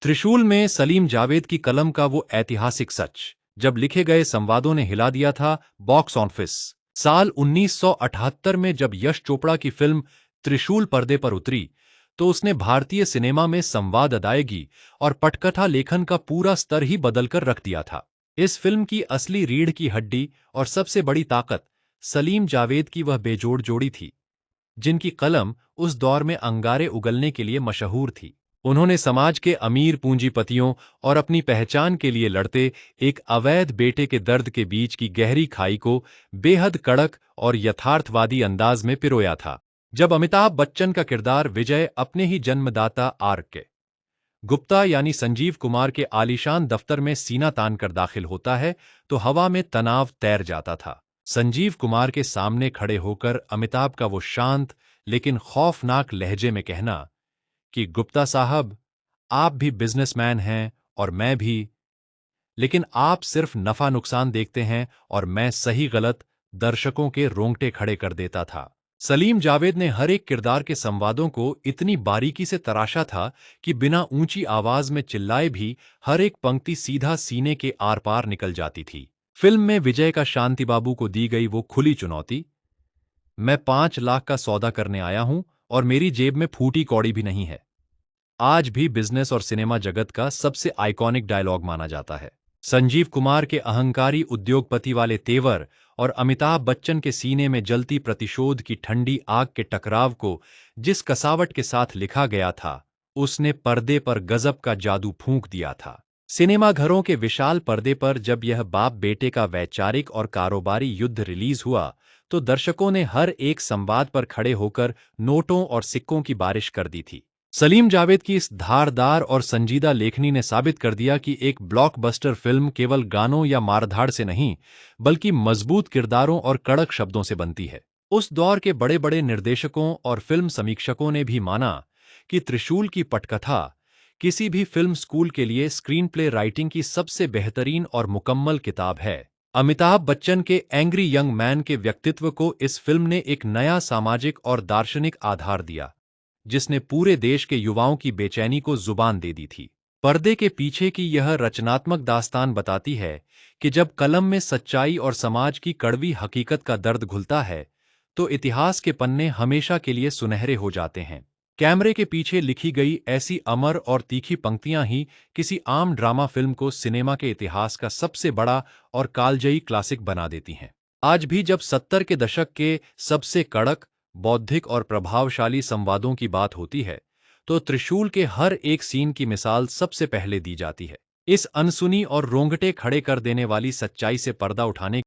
त्रिशूल में सलीम जावेद की कलम का वो ऐतिहासिक सच, जब लिखे गए संवादों ने हिला दिया था बॉक्स ऑफिस। साल 1978 में जब यश चोपड़ा की फिल्म त्रिशूल पर्दे पर उतरी, तो उसने भारतीय सिनेमा में संवाद अदायगी और पटकथा लेखन का पूरा स्तर ही बदलकर रख दिया था। इस फिल्म की असली रीढ़ की हड्डी और सबसे बड़ी ताकत सलीम जावेद की वह बेजोड़ जोड़ी थी, जिनकी कलम उस दौर में अंगारे उगलने के लिए मशहूर थी। उन्होंने समाज के अमीर पूंजीपतियों और अपनी पहचान के लिए लड़ते एक अवैध बेटे के दर्द के बीच की गहरी खाई को बेहद कड़क और यथार्थवादी अंदाज में पिरोया था। जब अमिताभ बच्चन का किरदार विजय अपने ही जन्मदाता आर.के. गुप्ता यानी संजीव कुमार के आलीशान दफ्तर में सीना तान कर दाखिल होता है, तो हवा में तनाव तैर जाता था। संजीव कुमार के सामने खड़े होकर अमिताभ का वो शांत लेकिन खौफनाक लहजे में कहना कि गुप्ता साहब, आप भी बिजनेसमैन हैं और मैं भी, लेकिन आप सिर्फ नफा नुकसान देखते हैं और मैं सही गलत, दर्शकों के रोंगटे खड़े कर देता था। सलीम जावेद ने हर एक किरदार के संवादों को इतनी बारीकी से तराशा था कि बिना ऊंची आवाज में चिल्लाए भी हर एक पंक्ति सीधा सीने के आर पार निकल जाती थी। फिल्म में विजय का शांति बाबू को दी गई वो खुली चुनौती, मैं 5 लाख का सौदा करने आया हूं और मेरी जेब में फूटी कौड़ी भी नहीं है, आज भी बिजनेस और सिनेमा जगत का सबसे आइकॉनिक डायलॉग माना जाता है। संजीव कुमार के अहंकारी उद्योगपति वाले तेवर और अमिताभ बच्चन के सीने में जलती प्रतिशोध की ठंडी आग के टकराव को जिस कसावट के साथ लिखा गया था, उसने पर्दे पर गजब का जादू फूंक दिया था। सिनेमा घरों के विशाल पर्दे पर जब यह बाप बेटे का वैचारिक और कारोबारी युद्ध रिलीज हुआ, तो दर्शकों ने हर एक संवाद पर खड़े होकर नोटों और सिक्कों की बारिश कर दी थी। सलीम जावेद की इस धारदार और संजीदा लेखनी ने साबित कर दिया कि एक ब्लॉकबस्टर फिल्म केवल गानों या मारधाड़ से नहीं, बल्कि मजबूत किरदारों और कड़क शब्दों से बनती है। उस दौर के बड़े बड़े निर्देशकों और फिल्म समीक्षकों ने भी माना कि त्रिशूल की पटकथा किसी भी फिल्म स्कूल के लिए स्क्रीन प्ले राइटिंग की सबसे बेहतरीन और मुकम्मल किताब है। अमिताभ बच्चन के एंग्री यंग मैन के व्यक्तित्व को इस फिल्म ने एक नया सामाजिक और दार्शनिक आधार दिया, जिसने पूरे देश के युवाओं की बेचैनी को जुबान दे दी थी। पर्दे के पीछे की यह रचनात्मक दास्तान बताती है कि जब कलम में सच्चाई और समाज की कड़वी हकीकत का दर्द घुलता है, तो इतिहास के पन्ने हमेशा के लिए सुनहरे हो जाते हैं। कैमरे के पीछे लिखी गई ऐसी अमर और तीखी पंक्तियां ही किसी आम ड्रामा फिल्म को सिनेमा के इतिहास का सबसे बड़ा और कालजयी क्लासिक बना देती हैं। आज भी जब 70 के दशक के सबसे कड़क, बौद्धिक और प्रभावशाली संवादों की बात होती है, तो त्रिशूल के हर एक सीन की मिसाल सबसे पहले दी जाती है। इस अनसुनी और रोंगटे खड़े कर देने वाली सच्चाई से पर्दा उठाने